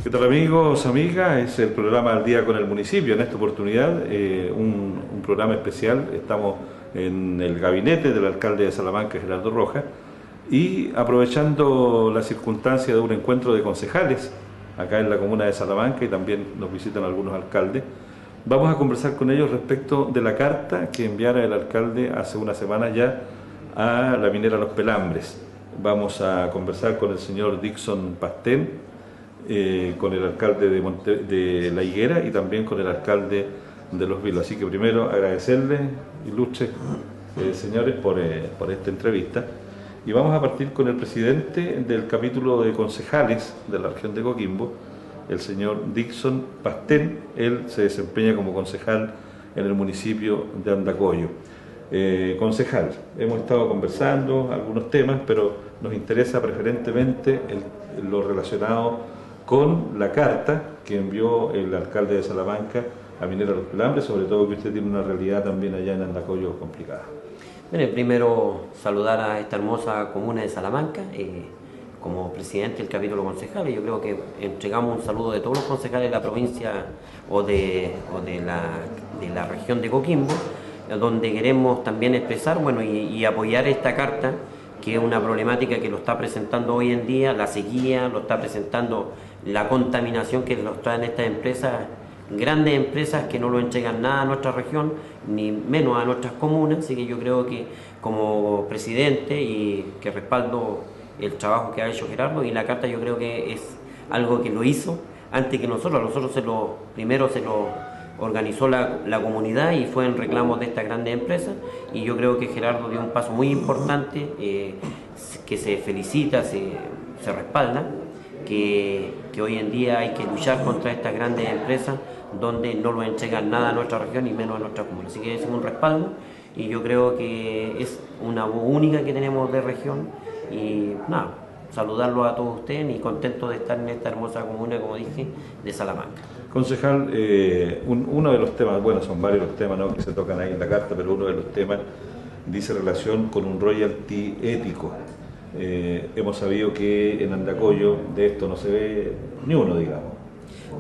¿Qué tal amigos, amigas? Es el programa Al Día con el Municipio. En esta oportunidad, un programa especial. Estamos en el gabinete del alcalde de Salamanca, Gerardo Rojas, y aprovechando la circunstancia de un encuentro de concejales acá en la comuna de Salamanca, y también nos visitan algunos alcaldes, vamos a conversar con ellos respecto de la carta que enviara el alcalde hace una semana ya a la minera Los Pelambres. Vamos a conversar con el señor Dixon Pastel, con el alcalde de La Higuera y también con el alcalde de Los Vilos. Así que primero agradecerles, ilustres señores, por esta entrevista. Y vamos a partir con el presidente del capítulo de concejales de la región de Coquimbo, el señor Dixon Pastel. Él se desempeña como concejal en el municipio de Andacollo. Concejal, hemos estado conversando algunos temas, pero nos interesa preferentemente lo relacionado con la carta que envió el alcalde de Salamanca a Minera Los Pelambres, sobre todo que usted tiene una realidad también allá en Andacollo complicada. Bueno, primero saludar a esta hermosa comuna de Salamanca, como presidente del capítulo concejal. Yo creo que entregamos un saludo de todos los concejales de la provincia o de la región de Coquimbo, donde queremos también expresar y apoyar esta carta, que es una problemática que lo está presentando hoy en día, la sequía, lo está presentando la contaminación que nos traen estas empresas, grandes empresas que no lo entregan nada a nuestra región, ni menos a nuestras comunas. Así que yo creo que como presidente y que respaldo el trabajo que ha hecho Gerardo, y la carta yo creo que es algo que lo hizo antes que nosotros primero se lo organizó la comunidad y fue en reclamos de estas grandes empresas, y yo creo que Gerardo dio un paso muy importante, que se felicita, se respalda, que hoy en día hay que luchar contra estas grandes empresas donde no lo entregan nada a nuestra región y menos a nuestra comuna. Así que es un respaldo, y yo creo que es una voz única que tenemos de región, y nada, saludarlo a todos ustedes y contento de estar en esta hermosa comuna, como dije, de Salamanca. Concejal, uno de los temas, bueno, son varios los temas, ¿no?, que se tocan ahí en la carta, pero uno de los temas dice relación con un royalty ético. Hemos sabido que en Andacollo de esto no se ve ni uno, digamos.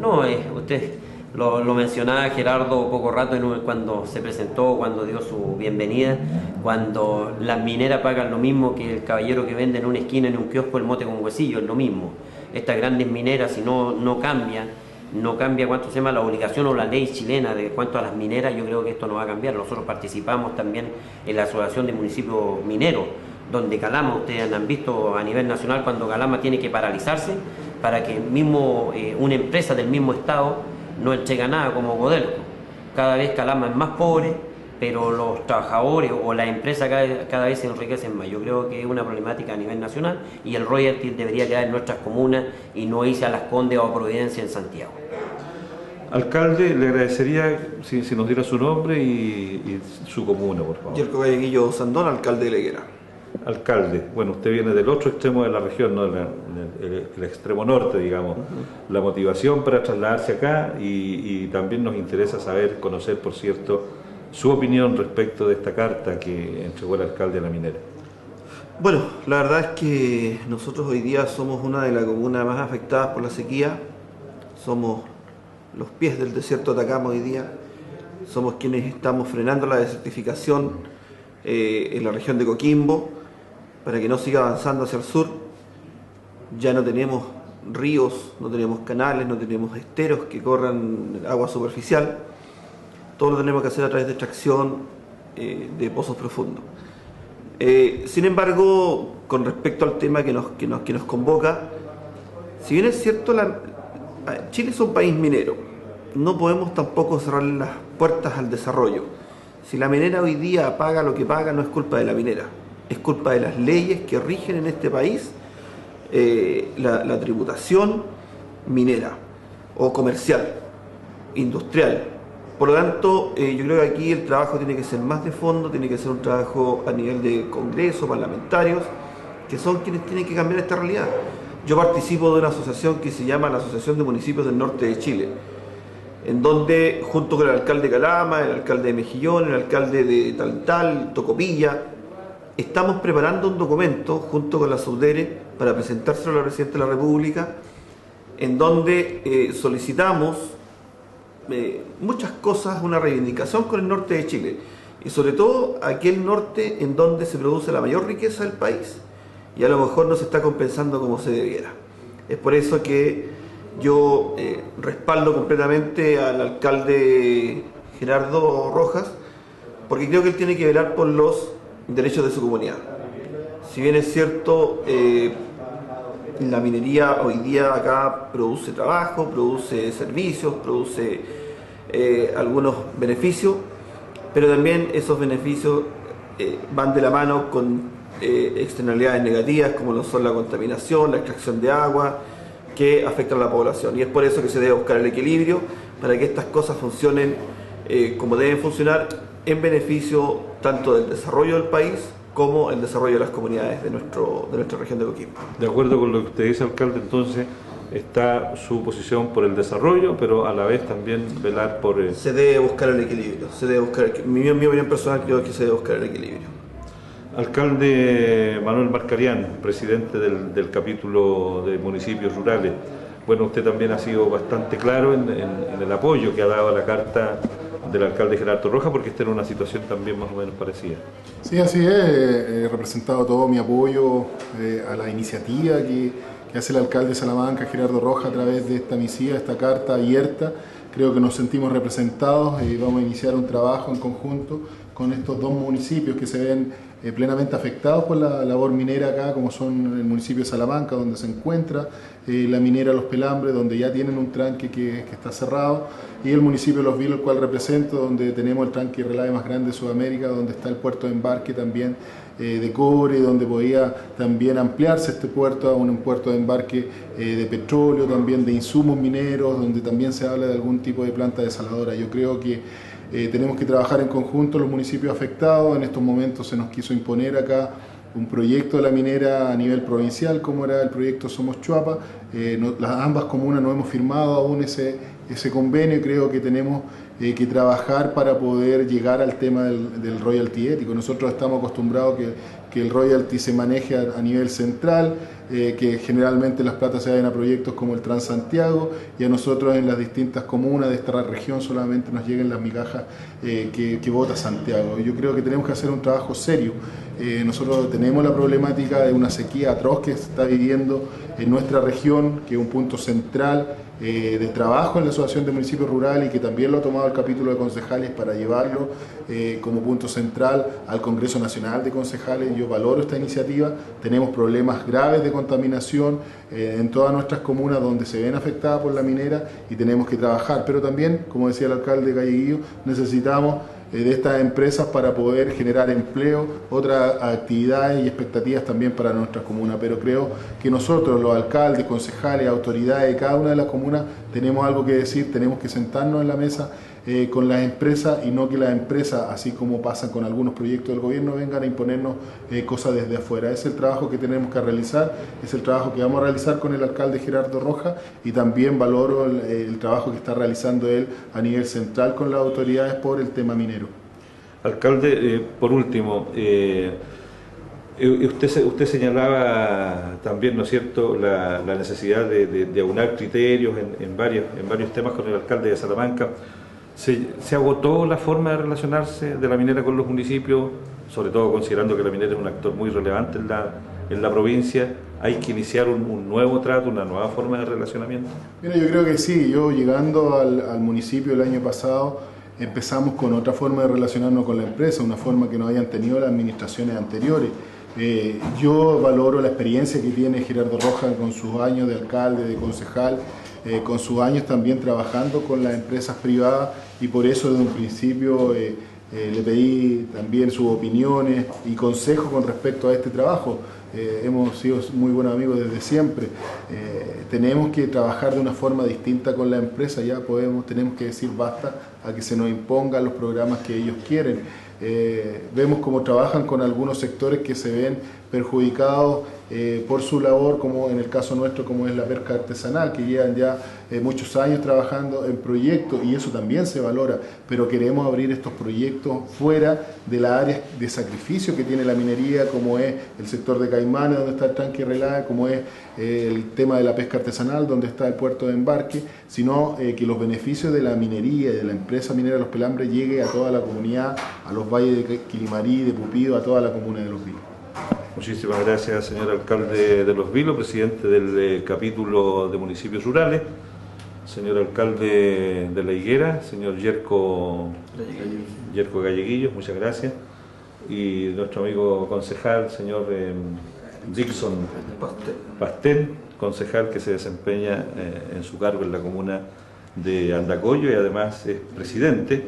No, usted lo mencionaba Gerardo poco rato cuando se presentó, cuando dio su bienvenida, cuando las mineras pagan lo mismo que el caballero que vende en una esquina, en un kiosco, el mote con huesillo, es lo mismo. Estas grandes mineras, si no cambia cuánto se llama la obligación o la ley chilena de cuanto a las mineras, yo creo que esto no va a cambiar. Nosotros participamos también en la Asociación de Municipios Mineros, donde Calama, ustedes han visto a nivel nacional cuando Calama tiene que paralizarse para que una empresa del mismo estado no entrega nada, como Codelco. Cada vez Calama es más pobre, pero los trabajadores o las empresas cada vez se enriquecen más. Yo creo que es una problemática a nivel nacional, y el royalty debería quedar en nuestras comunas y no irse a Las Condes o a Providencia en Santiago. Alcalde, le agradecería si nos diera su nombre y su comuna, por favor. Yerko Galleguillo Sandón, alcalde de La Higuera. Alcalde, bueno, usted viene del otro extremo de la región, ¿no?, el extremo norte, digamos. La motivación para trasladarse acá, y también nos interesa conocer, por cierto, su opinión respecto de esta carta que entregó el alcalde a la minera. Bueno, la verdad es que nosotros hoy día somos una de las comunas más afectadas por la sequía. Somos los pies del desierto de Atacama hoy día. Somos quienes estamos frenando la desertificación en la región de Coquimbo para que no siga avanzando hacia el sur. Ya no tenemos ríos, no tenemos canales, no tenemos esteros que corran agua superficial. Todo lo tenemos que hacer a través de extracción de pozos profundos. Sin embargo, con respecto al tema que nos convoca, si bien es cierto, Chile es un país minero, no podemos tampoco cerrarle las puertas al desarrollo. Si la minera hoy día paga lo que paga, no es culpa de la minera, es culpa de las leyes que rigen en este país la tributación minera o comercial, industrial. Por lo tanto, yo creo que aquí el trabajo tiene que ser más de fondo, tiene que ser un trabajo a nivel de Congreso, parlamentarios, que son quienes tienen que cambiar esta realidad. Yo participo de una asociación que se llama la Asociación de Municipios del Norte de Chile, en donde, junto con el alcalde de Calama, el alcalde de Mejillón, el alcalde de Taltal, Tocopilla, estamos preparando un documento junto con la SUDERE para presentárselo a la Presidenta de la República, en donde solicitamos muchas cosas, una reivindicación con el norte de Chile, y sobre todo aquel norte en donde se produce la mayor riqueza del país, y a lo mejor no se está compensando como se debiera. Es por eso que yo respaldo completamente al alcalde Gerardo Rojas, porque creo que él tiene que velar por los derechos de su comunidad. Si bien es cierto, la minería hoy día acá produce trabajo, produce servicios, produce algunos beneficios, pero también esos beneficios van de la mano con externalidades negativas como lo son la contaminación, la extracción de agua, que afectan a la población. Y es por eso que se debe buscar el equilibrio para que estas cosas funcionen como deben funcionar, en beneficio tanto del desarrollo del país como el desarrollo de las comunidades de nuestra región de Coquimbo. De acuerdo con lo que usted dice, alcalde, entonces está su posición por el desarrollo, pero a la vez también velar por... Se debe buscar el equilibrio, mi opinión personal creo que se debe buscar el equilibrio. Alcalde Manuel Marcarián, presidente del capítulo de municipios rurales. Bueno, usted también ha sido bastante claro en el apoyo que ha dado a la carta del alcalde Gerardo Rojas, porque está en una situación también más o menos parecida. Sí, así es. He representado todo mi apoyo a la iniciativa que hace el alcalde de Salamanca, Gerardo Rojas, a través de esta misiva, esta carta abierta. Creo que nos sentimos representados y vamos a iniciar un trabajo en conjunto con estos dos municipios que se ven plenamente afectados por la labor minera acá, como son el municipio de Salamanca, donde se encuentra la minera Los Pelambres, donde ya tienen un tranque que está cerrado, y el municipio de Los Vilos, el cual represento, donde tenemos el tranque relave más grande de Sudamérica, donde está el puerto de embarque también de cobre, donde podía también ampliarse este puerto a un puerto de embarque de petróleo, también de insumos mineros, donde también se habla de algún tipo de planta desaladora. Yo creo que tenemos que trabajar en conjunto los municipios afectados. En estos momentos se nos quiso imponer acá un proyecto de la minera a nivel provincial, como era el proyecto Somos Chuapa. Ambas comunas no hemos firmado aún ese convenio, y creo que tenemos que trabajar para poder llegar al tema del royalty ético. Nosotros estamos acostumbrados que el royalty se maneje a nivel central, que generalmente las platas se vayan a proyectos como el Transantiago, y a nosotros en las distintas comunas de esta región solamente nos lleguen las migajas que vota Santiago. Yo creo que tenemos que hacer un trabajo serio. Nosotros tenemos la problemática de una sequía atroz que se está viviendo en nuestra región, que es un punto central de trabajo en la Asociación de Municipios Rurales, y que también lo ha tomado el capítulo de concejales para llevarlo como punto central al Congreso Nacional de Concejales. Yo valoro esta iniciativa. Tenemos problemas graves de contaminación en todas nuestras comunas donde se ven afectadas por la minera, y tenemos que trabajar, pero también, como decía el alcalde Galleguillo, necesitamos de estas empresas para poder generar empleo, otras actividades y expectativas también para nuestras comunas. Pero creo que nosotros, los alcaldes, concejales, autoridades de cada una de las comunas, tenemos algo que decir, tenemos que sentarnos en la mesa con las empresas, y no que las empresas, así como pasa con algunos proyectos del gobierno, vengan a imponernos cosas desde afuera. Es el trabajo que tenemos que realizar, es el trabajo que vamos a realizar con el alcalde Gerardo Rojas, y también valoro el trabajo que está realizando él a nivel central con las autoridades por el tema minero. Alcalde, por último, usted señalaba también, ¿no es cierto?, la necesidad de aunar criterios en varios temas con el alcalde de Salamanca. ¿Se agotó la forma de relacionarse de la minera con los municipios, sobre todo considerando que la minera es un actor muy relevante en la provincia? ¿Hay que iniciar un nuevo trato, una nueva forma de relacionamiento? Mira, yo creo que sí. Yo, llegando al municipio el año pasado, empezamos con otra forma de relacionarnos con la empresa, una forma que no hayan tenido las administraciones anteriores. Yo valoro la experiencia que tiene Gerardo Rojas con sus años de alcalde, de concejal, con sus años también trabajando con las empresas privadas, y por eso desde un principio le pedí también sus opiniones y consejos con respecto a este trabajo. Hemos sido muy buenos amigos desde siempre. Tenemos que trabajar de una forma distinta con la empresa. Tenemos que decir basta a que se nos impongan los programas que ellos quieren. Vemos cómo trabajan con algunos sectores que se ven perjudicados por su labor, como en el caso nuestro, como es la pesca artesanal, que llevan ya muchos años trabajando en proyectos, y eso también se valora, pero queremos abrir estos proyectos fuera de las áreas de sacrificio que tiene la minería, como es el sector de Caimanes, donde está el tanque Relay, como es el tema de la pesca artesanal, donde está el puerto de embarque, sino que los beneficios de la minería y de la empresa minera Los Pelambres llegue a toda la comunidad, a los valles de Quilimarí, de Pupido, a toda la comuna de Los Vilos. Muchísimas gracias, señor alcalde de Los Vilos, presidente del capítulo de municipios rurales, señor alcalde de La Higuera, señor Yerko Galleguillos, muchas gracias, y nuestro amigo concejal, señor Dixon Pastel, concejal que se desempeña en su cargo en la comuna de Andacollo y además es presidente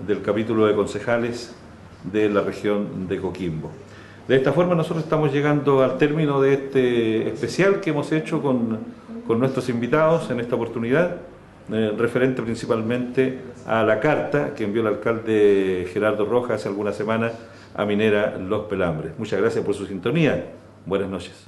del capítulo de concejales de la región de Coquimbo. De esta forma nosotros estamos llegando al término de este especial que hemos hecho con nuestros invitados en esta oportunidad, referente principalmente a la carta que envió el alcalde Gerardo Rojas hace algunas semanas a Minera Los Pelambres. Muchas gracias por su sintonía. Buenas noches.